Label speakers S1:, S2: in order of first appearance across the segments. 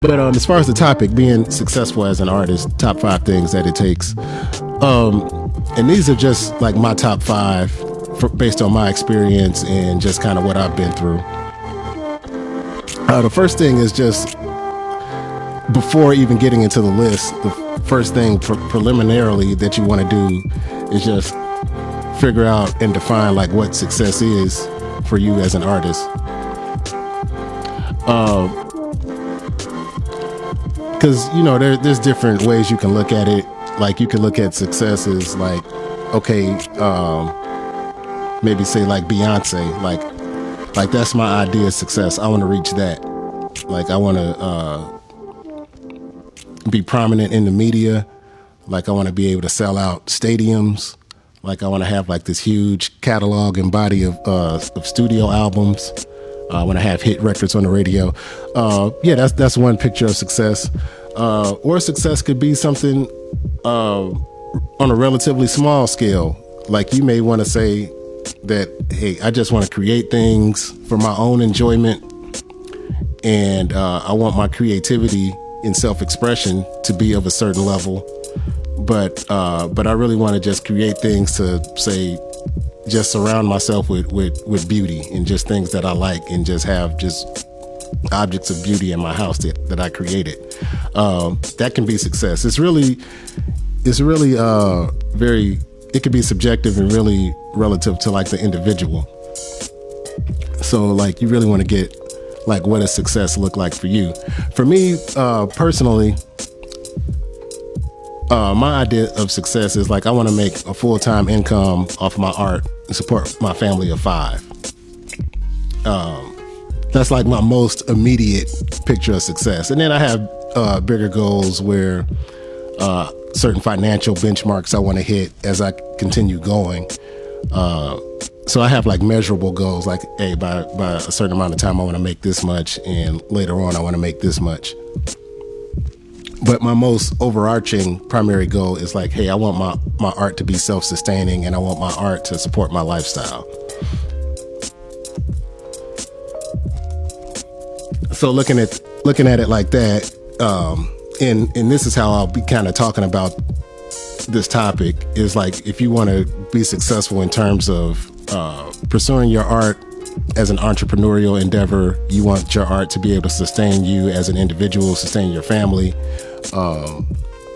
S1: As far as the topic, being successful as an artist, top 5 things that it takes. And these are just like my top 5 based on my experience and just kind of what I've been through. The first thing is just, before even getting into the list, the first thing preliminarily that you want to do is just figure out and define like what success is for you as an artist. Because, you know, there's different ways you can look at it. Like, you can look at success as like, okay, maybe say like Beyonce, like that's my idea of success. I want to reach that. Like, I want to be prominent in the media. Like, I want to be able to sell out stadiums. Like, I want to have like this huge catalog and body of studio albums. I want to have hit records on the radio. Yeah, that's one picture of success. Or success could be something on a relatively small scale. Like, you may want to say that, hey, I just want to create things for my own enjoyment, and I want my creativity and self-expression to be of a certain level. But I really want to just create things to, say, just surround myself with beauty and just things that I like, and just have just objects of beauty in my house that I created. That can be success. It's really very, it can be subjective and really relative to like the individual. So like, you really want to get like, what does success look like for you? For me, personally, my idea of success is like, I want to make a full-time income off of my art and support my family of 5. That's like my most immediate picture of success. And then I have bigger goals where certain financial benchmarks I want to hit as I continue going. So I have like measurable goals, like, hey, by a certain amount of time I want to make this much, and later on I want to make this much. But my most overarching primary goal is like, hey, I want my art to be self-sustaining, and I want my art to support my lifestyle. So looking at it like that, and this is how I'll be kind of talking about this topic, is like, if you want to be successful in terms of pursuing your art as an entrepreneurial endeavor, you want your art to be able to sustain you as an individual, sustain your family,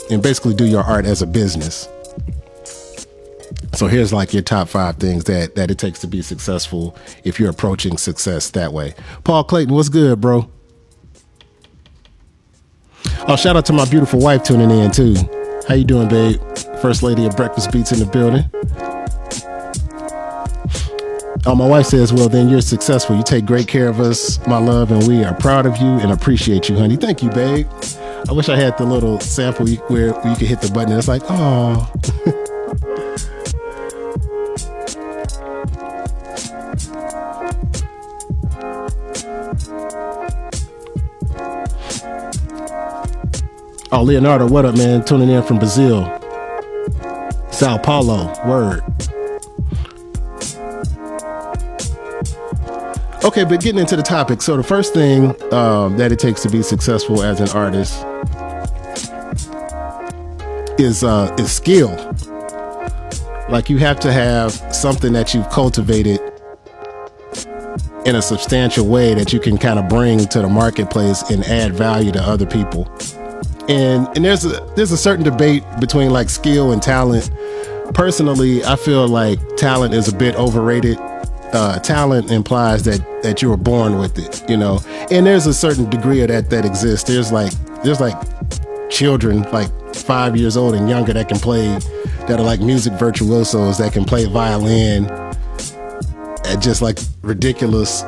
S1: and basically do your art as a business. So here's like your top 5 things that it takes to be successful if you're approaching success that way. Paul Clayton, what's good, bro? Oh, shout out to my beautiful wife tuning in too. How you doing, babe? First lady of Breakfast Beats in the building. Oh, my wife says, well, then you're successful. You take great care of us, my love, and we are proud of you and appreciate you, honey. Thank you, babe. I wish I had the little sample where you could hit the button and it's like, oh. Oh, Leonardo, what up, man? Tuning in from Brazil. Sao Paulo, word. Okay, but getting into the topic. So the first thing that it takes to be successful as an artist is skill. Like, you have to have something that you've cultivated in a substantial way that you can kind of bring to the marketplace and add value to other people. And there's a certain debate between like skill and talent. Personally, I feel like talent is a bit overrated. Talent implies that you were born with it, you know, and there's a certain degree of that exists. There's like children like 5 years old and younger that are like music virtuosos that can play violin at just like ridiculous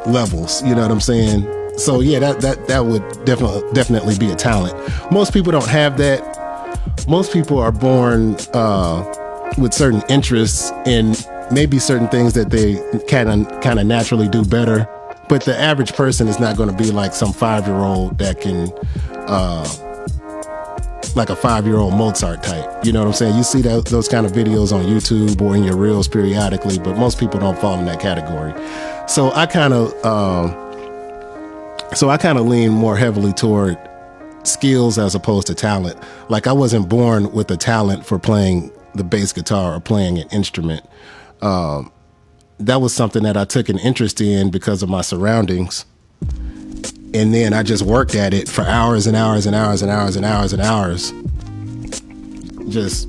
S1: levels. You know what I'm saying? So yeah, that would definitely be a talent. Most people don't have that. Most people are born with certain interests in maybe certain things that they kind of naturally do better. But the average person is not going to be like some 5-year-old that can, like a 5-year-old Mozart type. You know what I'm saying? You see those kind of videos on YouTube or in your reels periodically, but most people don't fall in that category. So I kind of So I kind of lean more heavily toward skills as opposed to talent. Like I wasn't born with a talent for playing the bass guitar or playing an instrument. That was something that I took an interest in because of my surroundings. And then I just worked at it for hours and hours and hours and hours and hours and hours. Just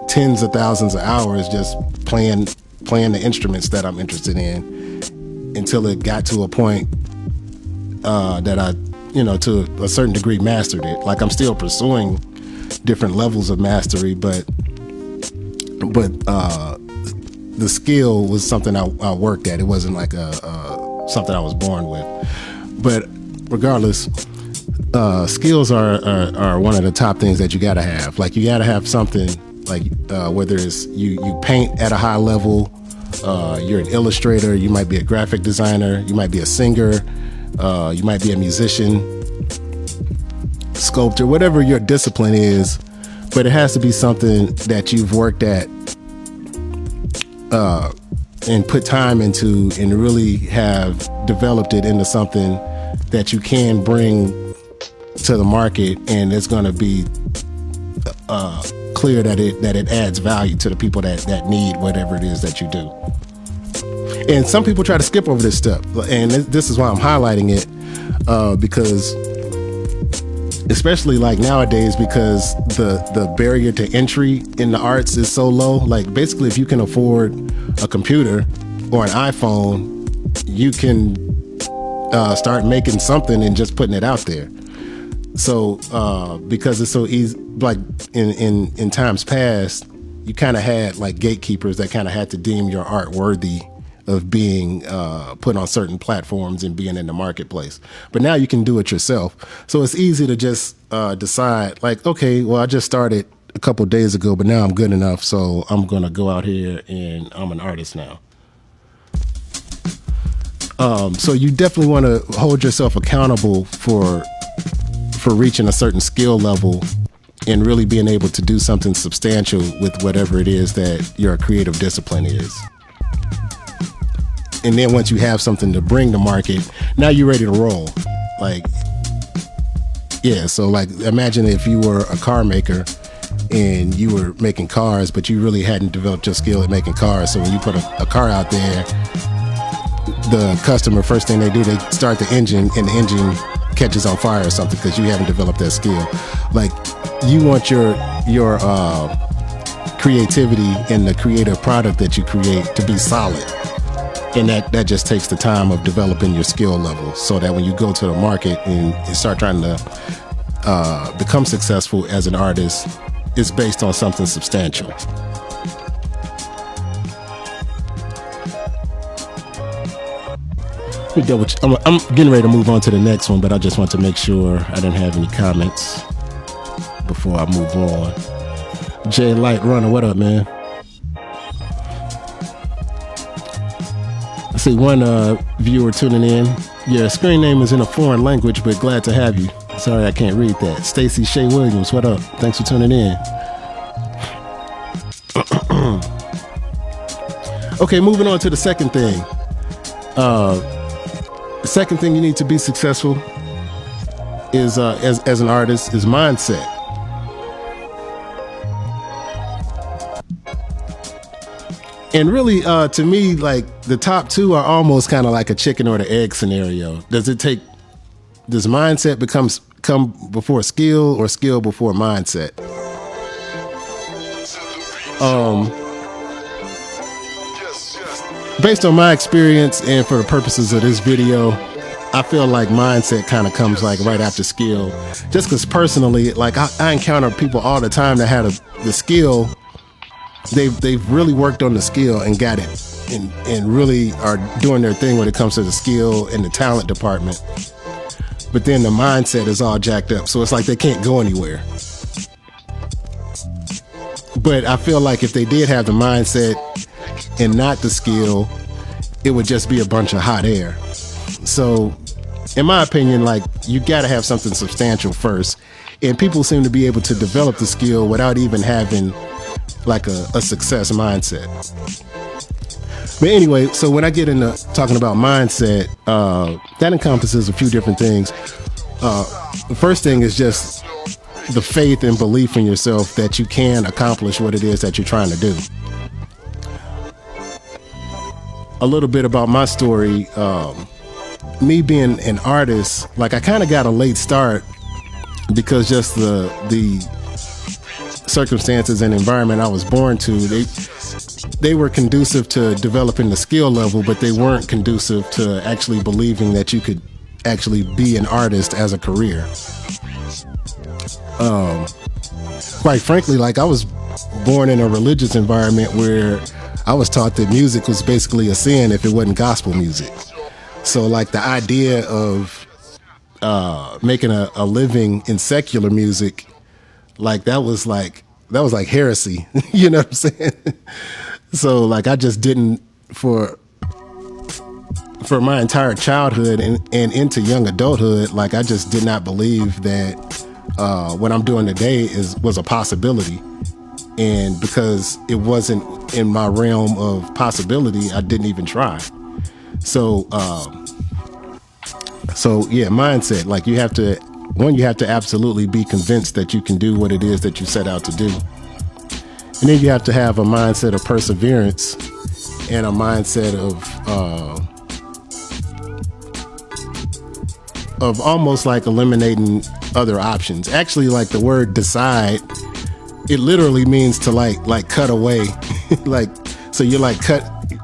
S1: tens of thousands of hours just playing the instruments that I'm interested in until it got to a point that I, to a certain degree mastered it. Like I'm still pursuing different levels of mastery, but the skill was something I worked at. It wasn't like something I was born with. But regardless, skills are one of the top things that you gotta have. Like you gotta have something like whether it's you paint at a high level, you're an illustrator, you might be a graphic designer, you might be a singer, you might be a musician, sculptor, whatever your discipline is, but it has to be something that you've worked at and put time into and really have developed it into something that you can bring to the market, and it's going to be clear that it adds value to the people that need whatever it is that you do. And some people try to skip over this step, and this is why I'm highlighting it, because especially like nowadays, because the barrier to entry in the arts is so low. Like basically if you can afford a computer or an iPhone, you can start making something and just putting it out there. So because it's so easy, like in times past, you kind of had like gatekeepers that kind of had to deem your art worthy of being put on certain platforms and being in the marketplace. But now you can do it yourself. So it's easy to just decide like, okay, well, I just started a couple days ago, but now I'm good enough. So I'm going to go out here and I'm an artist now. So you definitely want to hold yourself accountable for reaching a certain skill level and really being able to do something substantial with whatever it is that your creative discipline is. And then once you have something to bring to market, now you're ready to roll. Like, yeah, so like imagine if you were a car maker and you were making cars, but you really hadn't developed your skill at making cars. So when you put a car out there, the customer, first thing they do, they start the engine and the engine catches on fire or something because you haven't developed that skill. Like you want your creativity and the creative product that you create to be solid. And that just takes the time of developing your skill level so that when you go to the market and start trying to become successful as an artist, it's based on something substantial. I'm getting ready to move on to the next one, but I just want to make sure I didn't have any comments before I move on. Jay Light Runner, what up, man? I see one viewer tuning in. Your screen name is in a foreign language, but glad to have you. Sorry, I can't read that. Stacy Shea Williams, what up? Thanks for tuning in. Okay, moving on to the second thing. The second thing you need to be successful is, as an artist, is mindset. And really, to me, like the top two are almost kind of like a chicken or the egg scenario. Does mindset come before skill or skill before mindset? Based on my experience and for the purposes of this video, I feel like mindset kind of comes like right after skill. Just because personally, like I encounter people all the time that had the skill. They've really worked on the skill and got it and really are doing their thing when it comes to the skill and the talent department. But then the mindset is all jacked up. So it's like they can't go anywhere. But I feel like if they did have the mindset and not the skill, it would just be a bunch of hot air. So in my opinion, like you got to have something substantial first. And people seem to be able to develop the skill without even having like a success mindset. But anyway, so when I get into talking about mindset, that encompasses a few different things. The first thing is just the faith and belief in yourself that you can accomplish what it is that you're trying to do. A little bit about my story. Me being an artist, like I kind of got a late start because just the circumstances and environment I was born to, they were conducive to developing the skill level, but they weren't conducive to actually believing that you could actually be an artist as a career. Quite frankly, like I was born in a religious environment where I was taught that music was basically a sin if it wasn't gospel music. So like the idea of making a living in secular music, like that was like heresy. You know what I'm saying? So like I just didn't, for my entire childhood and into young adulthood, like I just did not believe that what I'm doing today was a possibility. And because it wasn't in my realm of possibility, I didn't even try. So yeah, mindset, like you have to absolutely be convinced that you can do what it is that you set out to do. And then you have to have a mindset of perseverance and a mindset of almost like eliminating other options. Actually, like the word decide, it literally means to like cut away. Like, so you're like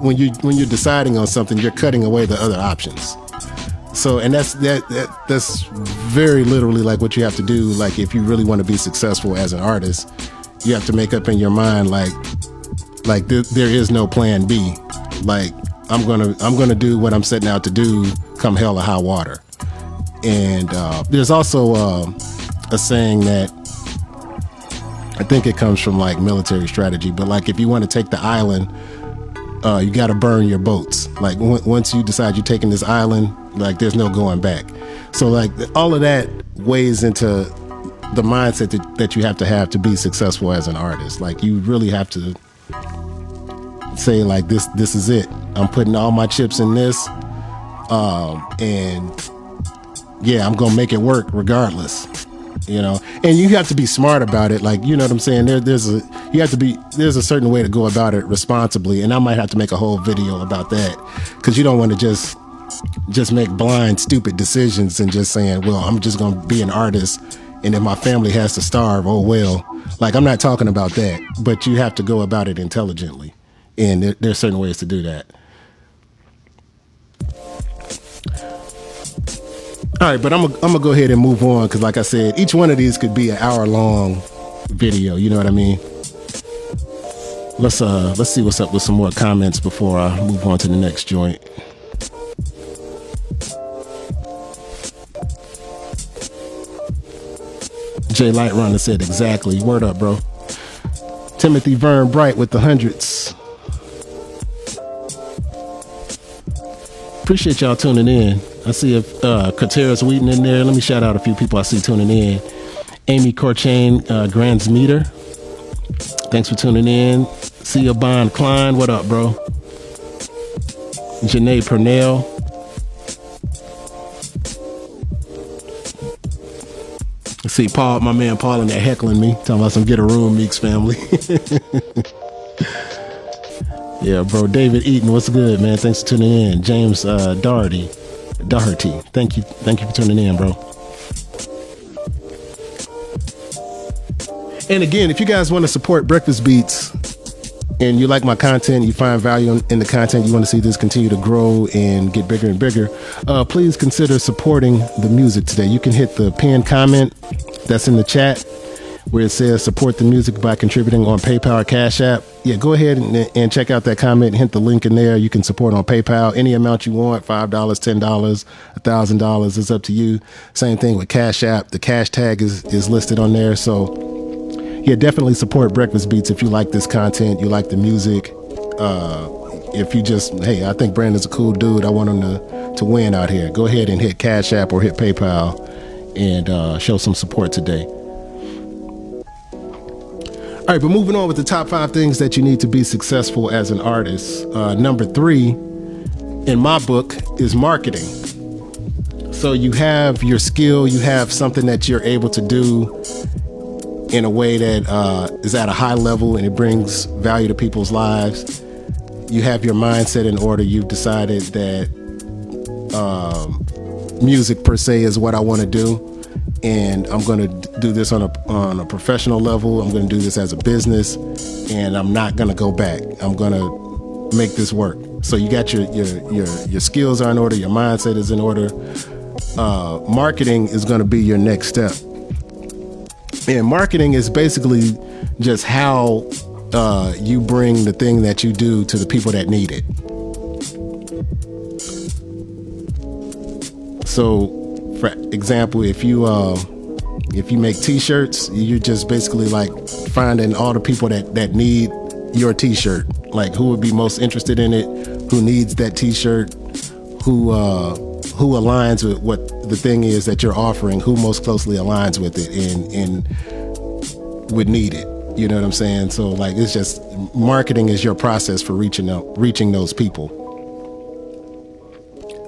S1: when you're deciding on something, you're cutting away the other options. So, and that's very literally like what you have to do. Like if you really want to be successful as an artist, you have to make up in your mind like there is no plan B. Like I'm gonna do what I'm setting out to do, come hell or high water. And there's also a saying that I think it comes from like military strategy, but like if you want to take the island, you got to burn your boats. Like once you decide you're taking this island, like there's no going back. So like all of that weighs into the mindset that you have to be successful as an artist. Like you really have to say like this is it. I'm putting all my chips in this, and yeah, I'm gonna make it work regardless. You know, and you have to be smart about it. Like, you know what I'm saying? There's a certain way to go about it responsibly. And I might have to make a whole video about that, because you don't want to just make blind, stupid decisions and just saying, well, I'm just going to be an artist. And if my family has to starve, oh, well, like, I'm not talking about that, but you have to go about it intelligently. And there's certain ways to do that. All right, but I'm gonna go ahead and move on, because like I said, each one of these could be an hour-long video. You know what I mean? Let's see what's up with some more comments before I move on to the next joint. Jay Lightrunner said exactly. Word up, bro. Timothy Vern Bright with the hundreds. Appreciate y'all tuning in. I see if Katerra's Wheaton in there. Let me shout out a few people I see tuning in. Amy Corchain, Grants Meter. Thanks for tuning in. Sia Bond Klein, what up, bro? Janae Purnell. See Paul, my man Paul in there heckling me, talking about some get a room, Meeks family. Yeah, bro. David Eaton, what's good, man? Thanks for tuning in. James Doherty, thank you for tuning in, bro. And again, if you guys want to support Breakfast Beats and you like my content, you find value in the content, you want to see this continue to grow and get bigger and bigger, please consider supporting the music today. You can hit the pinned comment that's in the chat where it says support the music by contributing on PayPal or Cash App. Yeah, go ahead and check out that comment, hit the link in there. You can support on PayPal any amount you want, $5, $10, $1,000. It's up to you. Same thing with Cash App. The cash tag is listed on there. So yeah, definitely support Breakfast Beats if you like this content, you like the music. If you just, hey, I think Brandon's a cool dude, I want him to win out here, go ahead and hit Cash App or hit PayPal and show some support today. All All right, but moving on with the top 5 things that you need to be successful as an artist. Number 3 in my book is marketing. So you have your skill, you have something that you're able to do in a way that is at a high level and it brings value to people's lives. You have your mindset in order. You've decided that music per se is what I want to do. And I'm going to do this on a professional level. I'm going to do this as a business, and I'm not going to go back. I'm going to make this work. So you got your skills are in order. Your mindset is in order. Marketing is going to be your next step. And marketing is basically just how you bring the thing that you do to the people that need it. So, for example, if you make T-shirts, you're just basically like finding all the people that need your T-shirt. Like who would be most interested in it, who needs that T-shirt, who aligns with what the thing is that you're offering, who most closely aligns with it and would need it. You know what I'm saying? So like it's just marketing is your process for reaching those people.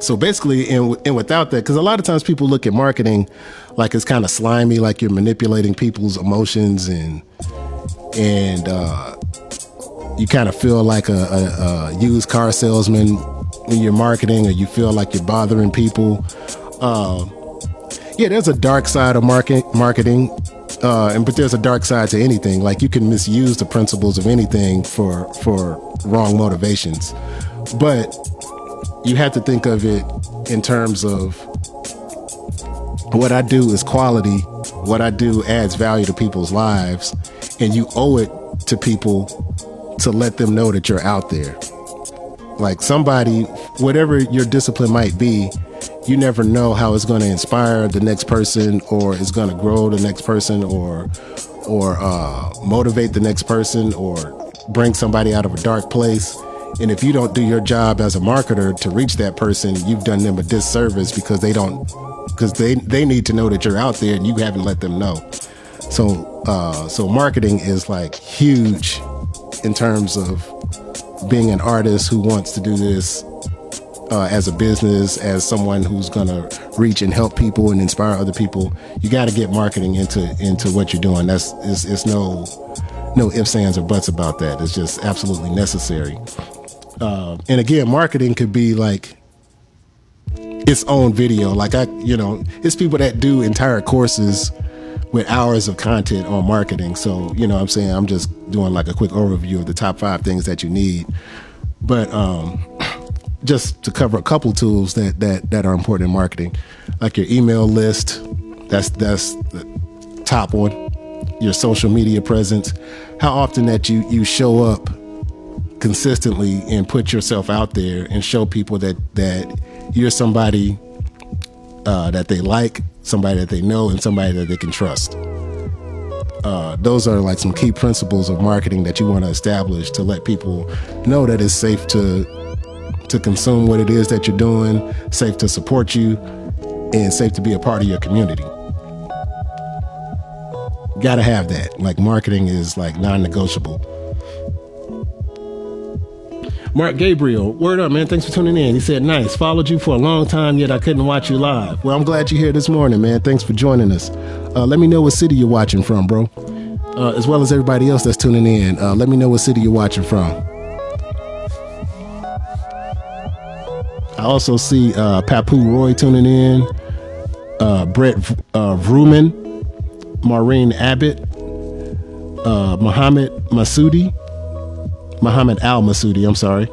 S1: So basically, and without that, because a lot of times people look at marketing like it's kind of slimy, like you're manipulating people's emotions and you kind of feel like a used car salesman when you're marketing, or you feel like you're bothering people. Yeah, there's a dark side of marketing, but there's a dark side to anything. Like you can misuse the principles of anything for wrong motivations, but you have to think of it in terms of what I do is quality. What I do adds value to people's lives, and you owe it to people to let them know that you're out there. Like somebody, whatever your discipline might be, you never know how it's going to inspire the next person, or it's going to grow the next person, or motivate the next person, or bring somebody out of a dark place. And if you don't do your job as a marketer to reach that person, you've done them a disservice because they need to know that you're out there and you haven't let them know. So marketing is like huge in terms of being an artist who wants to do this as a business, as someone who's going to reach and help people and inspire other people. You got to get marketing into what you're doing. It's no ifs, ands, or buts about that. It's just absolutely necessary. And again, marketing could be like its own video. Like it's people that do entire courses with hours of content on marketing. So, you know what I'm saying? I'm just doing like a quick overview of the top 5 things that you need. But just to cover a couple tools that are important in marketing, like your email list, that's the top one. Your social media presence, how often that you show up consistently and put yourself out there and show people that you're somebody that they like, somebody that they know, and somebody that they can trust. Those are like some key principles of marketing that you want to establish to let people know that it's safe to consume what it is that you're doing, safe to support you, and safe to be a part of your community. Gotta have that. Like marketing is like non-negotiable. Mark Gabriel, word up, man. Thanks for tuning in. He said, nice. Followed you for a long time, yet I couldn't watch you live. Well, I'm glad you're here this morning, man. Thanks for joining us. Let me know what city you're watching from, bro. As well as everybody else that's tuning in. Let me know what city you're watching from. I also see Papu Roy tuning in. Brett Vrooman, Maureen Abbott, Muhammad Al Masudi, I'm sorry.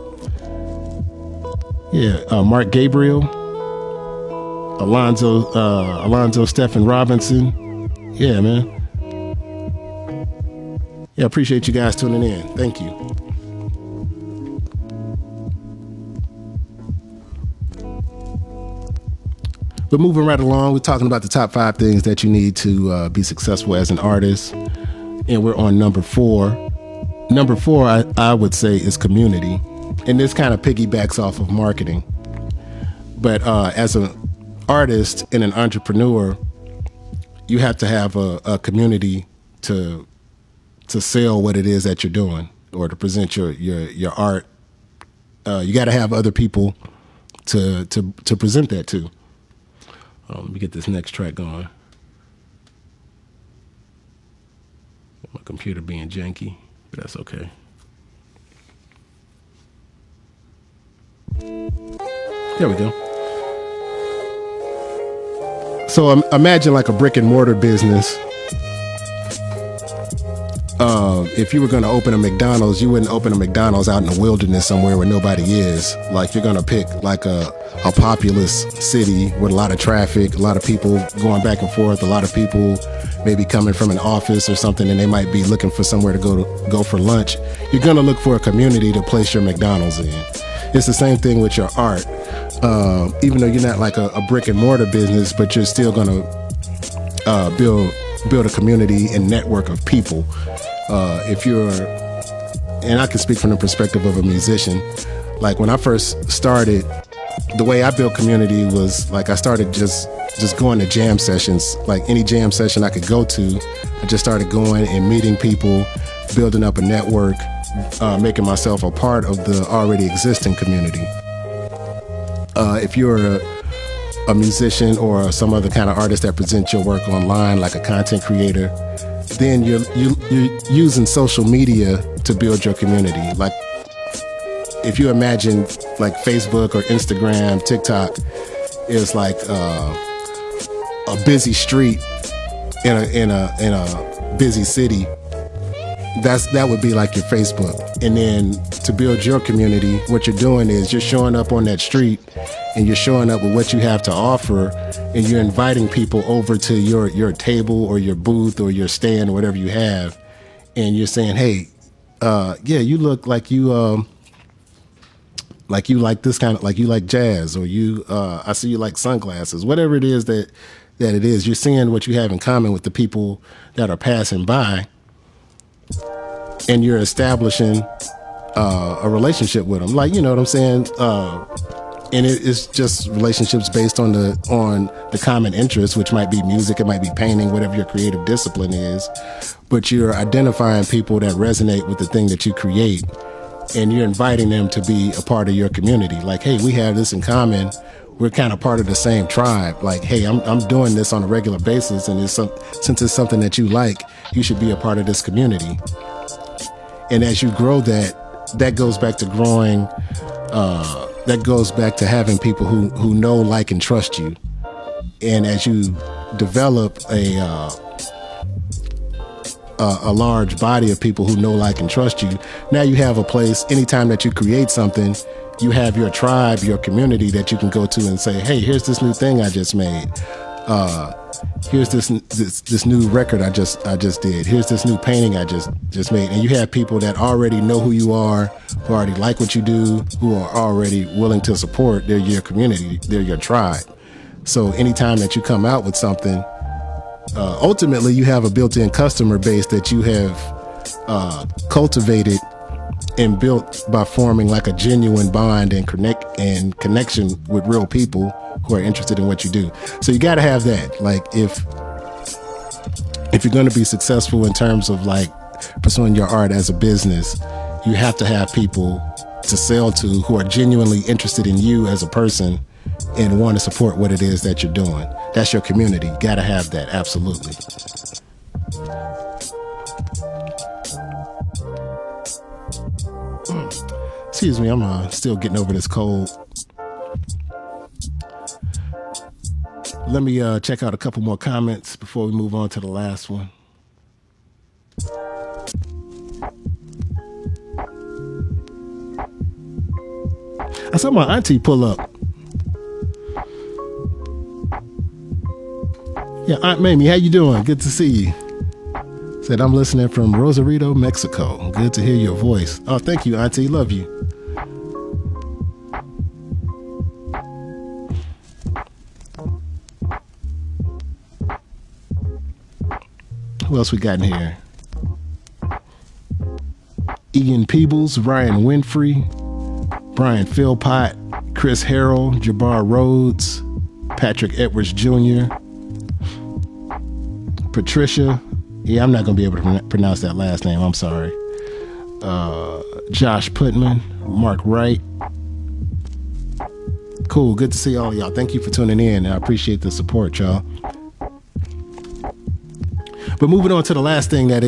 S1: Yeah, Mark Gabriel, Alonzo Stephen Robinson. Yeah, man. Yeah, appreciate you guys tuning in. Thank you. But moving right along, we're talking about the top 5 things that you need to be successful as an artist. And we're on number 4. Number 4, I would say, is community. And this kind of piggybacks off of marketing. But as an artist and an entrepreneur, you have to have a community to to sell what it is that you're doing or to present your art. You got to have other people to present that to. Let me get this next track going. My computer being janky, but that's okay. There we go. So imagine like a brick and mortar business. If you were going to open a McDonald's, you wouldn't open a McDonald's out in the wilderness somewhere where nobody is. Like you're going to pick like a populous city with a lot of traffic, a lot of people going back and forth, a lot of people maybe coming from an office or something, and they might be looking for somewhere to go for lunch. You're going to look for a community to place your McDonald's in. It's the same thing with your art. Even though you're not like a brick and mortar business, but you're still going to build a community and network of people. If you're, and I can speak from the perspective of a musician, like when I first started, the way I built community was like I started just going to jam sessions, like any jam session I could go to. I just started going and meeting people, building up a network, making myself a part of the already existing community. If you're a musician or some other kind of artist that presents your work online, like a content creator, then you're using social media to build your community. Like if you imagine like Facebook or Instagram, TikTok is like a busy street in a busy city. That would be like your Facebook. And then to build your community, what you're doing is you're showing up on that street and you're showing up with what you have to offer, and you're inviting people over to your table or your booth or your stand or whatever you have, and you're saying, hey, you look like you like this kind of, like you like jazz, or I see you like sunglasses, whatever it is that it is. You're seeing what you have in common with the people that are passing by, and you're establishing a relationship with them. Like, you know what I'm saying? And it's just relationships based on the common interests, which might be music, it might be painting, whatever your creative discipline is. But you're identifying people that resonate with the thing that you create, and you're inviting them to be a part of your community. Like, hey, we have this in common. We're kind of part of the same tribe. Like, hey, I'm doing this on a regular basis, and since it's something that you like, you should be a part of this community. And as you grow that goes back to growing. That goes back to having people who know, like, and trust you. And as you develop a large body of people who know, like, and trust you, now you have a place. Anytime that you create something, you have your tribe, your community that you can go to and say, hey, here's this new thing I just made. Here's this new record I just did. Here's this new painting I just made. And you have people that already know who you are, who already like what you do, who are already willing to support. They're your community. They're your tribe. So anytime that you come out with something, ultimately you have a built-in customer base that you have cultivated and built by forming like a genuine bond and connection with real people who are interested in what you do. So you got to have that. Like if you're going to be successful in terms of like pursuing your art as a business, you have to have people to sell to who are genuinely interested in you as a person and want to support what it is that you're doing. That's your community. You got to have that. Absolutely. Excuse me, I'm still getting over this cold. Let me check out a couple more comments before we move on to the last one. I saw my auntie pull up. Yeah, Aunt Mamie, how you doing? Good to see you. Said, I'm listening from Rosarito, Mexico. Good to hear your voice. Oh, thank you, Auntie. Love you. Who else we got in here? Ian Peebles, Ryan Winfrey, Brian Philpott, Chris Harrell, Jabbar Rhodes, Patrick Edwards Jr., Patricia, Yeah, I'm not going to be able to pronounce that last name. I'm sorry. Josh Putman, Mark Wright. Cool. Good to see all of y'all. Thank you for tuning in. I appreciate the support, y'all. But moving on to the last thing that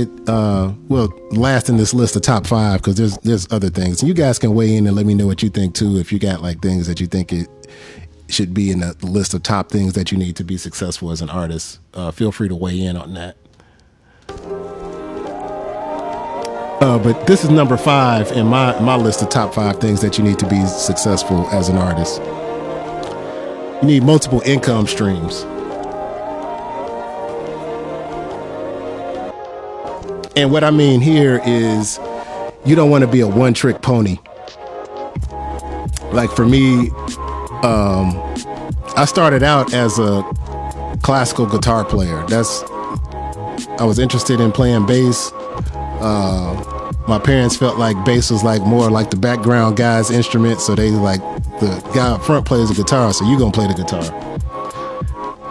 S1: last in this list of top 5, because there's other things. And you guys can weigh in and let me know what you think too. If you got like things that you think it should be in the list of top things that you need to be successful as an artist, feel free to weigh in on that. But this is number 5 in my list of top 5 things that you need to be successful as an artist. You need multiple income streams. And what I mean here is you don't want to be a one-trick pony. Like for me, I started out as a classical guitar player. I was interested in playing bass. My parents felt like bass was like more like the background guy's instrument, so they like the guy up front plays the guitar, so you gonna play the guitar.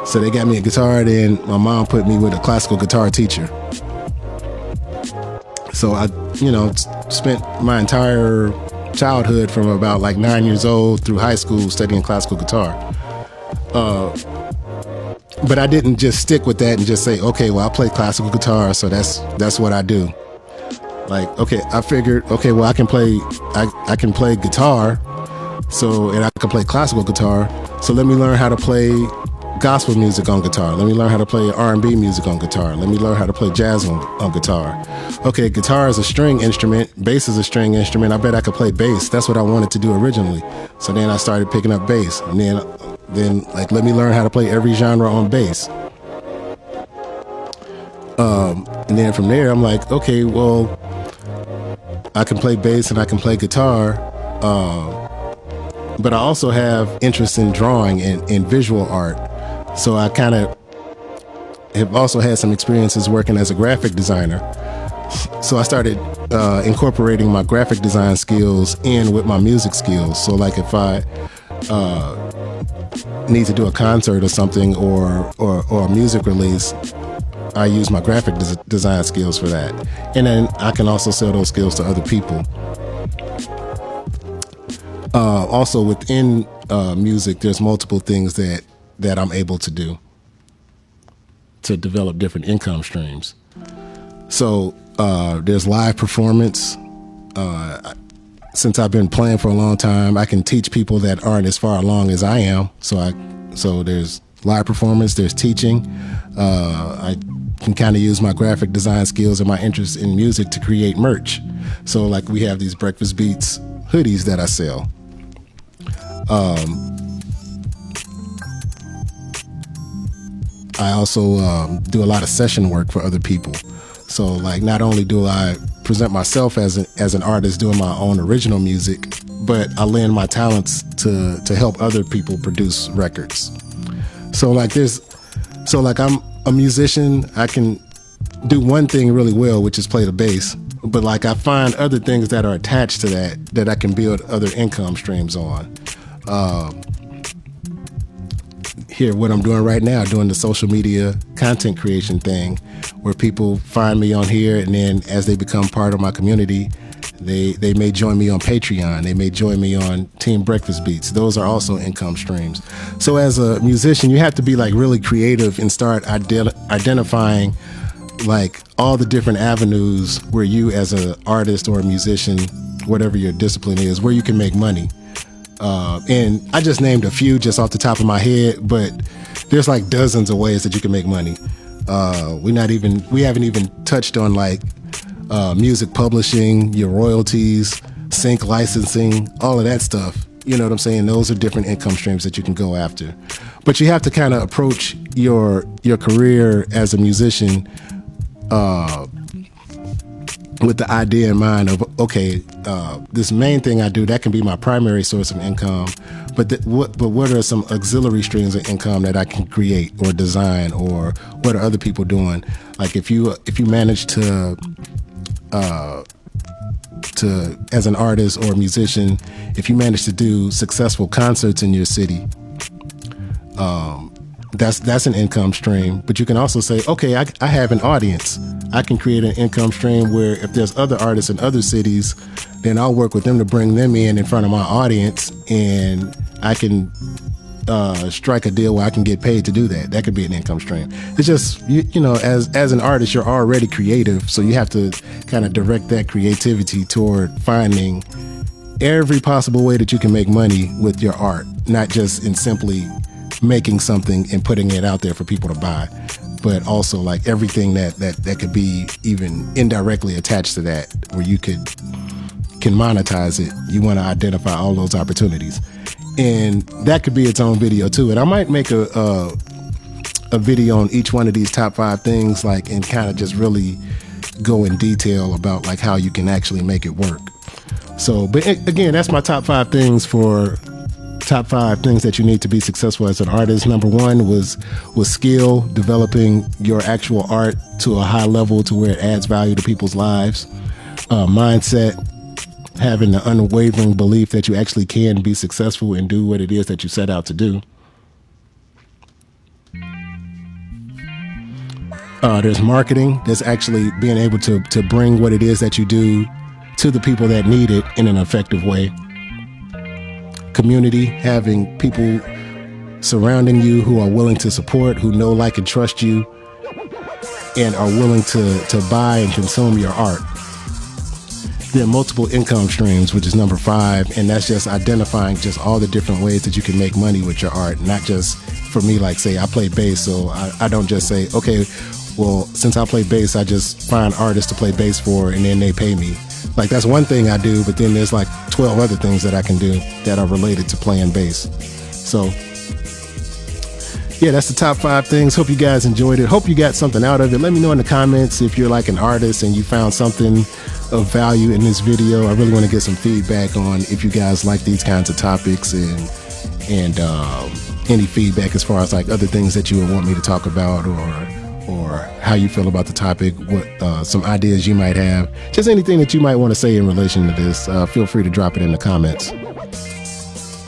S1: So they got me a guitar, then my mom put me with a classical guitar teacher. So I, spent my entire childhood from about like 9 years old through high school studying classical guitar. But I didn't just stick with that and just say, okay, well, I play classical guitar, so that's what I do. Like, okay, I figured, okay, well, I can play guitar, and I can play classical guitar. So let me learn how to play gospel music on guitar. Let me learn how to play R&B music on guitar. Let me learn how to play jazz on guitar. Okay, guitar is a string instrument. Bass is a string instrument. I bet I could play bass. That's what I wanted to do originally. So then I started picking up bass. And then like, let me learn how to play every genre on bass. And then from there, I'm like, okay, well, I can play bass and I can play guitar. But I also have interest in drawing and visual art. So I kind of have also had some experiences working as a graphic designer. So I started incorporating my graphic design skills in with my music skills. So like if I need to do a concert or something or a music release, I use my graphic design skills for that. And then I can also sell those skills to other people. Also within music, there's multiple things that I'm able to do to develop different income streams. So there's live performance. Since I've been playing for a long time, I can teach people that aren't as far along as I am. So there's live performance, there's teaching. I can kind of use my graphic design skills and my interest in music to create merch. So like we have these Breakfast Beats hoodies that I sell. I also do a lot of session work for other people. So like not only do I present myself as an artist doing my own original music, but I lend my talents to help other people produce records. So like I'm a musician, I can do one thing really well, which is play the bass. But like I find other things that are attached to that I can build other income streams on. Here, what I'm doing right now, doing the social media content creation thing, where people find me on here, and then as they become part of my community, they may join me on Patreon, they may join me on Team Breakfast Beats. Those are also income streams. So as a musician, you have to be like really creative and start identifying like all the different avenues where you as an artist or a musician, whatever your discipline is, where you can make money. And I just named a few just off the top of my head, but there's like dozens of ways that you can make money. We haven't even touched on like music publishing, your royalties, sync licensing, all of that stuff. You know what I'm saying? Those are different income streams that you can go after. But you have to kind of approach your career as a musician with the idea in mind of, okay, this main thing I do, that can be my primary source of income, but what are some auxiliary streams of income that I can create or design, or what are other people doing? Like if you manage to as an artist or a musician, if you manage to do successful concerts in your city, That's an income stream. But you can also say, okay, I have an audience. I can create an income stream where if there's other artists in other cities, then I'll work with them to bring them in front of my audience, and I can strike a deal where I can get paid to do that. That could be an income stream. It's just, you know, as an artist, you're already creative, so you have to kind of direct that creativity toward finding every possible way that you can make money with your art, not just in simply making something and putting it out there for people to buy, but also like everything that could be even indirectly attached to that, where you can monetize it. You want to identify all those opportunities, and that could be its own video too. And I might make a video on each one of these top 5 things, like, and kind of just really go in detail about like how you can actually make it work. So, but again, that's my top 5 things that you need to be successful as an artist. Number 1 was skill, developing your actual art to a high level to where it adds value to people's lives. Mindset, having the unwavering belief that you actually can be successful and do what it is that you set out to do. There's marketing. There's actually being able to bring what it is that you do to the people that need it in an effective way. Community, having people surrounding you who are willing to support, who know, like, and trust you, and are willing to buy and consume your art. There are multiple income streams, which is number 5, and that's just identifying just all the different ways that you can make money with your art. Not just, for me, like, say I play bass, so I don't just say, okay, well, since I play bass, I just find artists to play bass for, and then they pay me. Like, that's one thing I do, but then there's like 12 other things that I can do that are related to playing bass. So yeah, that's the top 5 things. Hope you guys enjoyed it. Hope you got something out of it. Let me know in the comments if you're like an artist and you found something of value in this video. I really want to get some feedback on if you guys like these kinds of topics, and any feedback as far as like other things that you would want me to talk about, or how you feel about the topic, what some ideas you might have, just anything that you might want to say in relation to this. Feel free to drop it in the comments.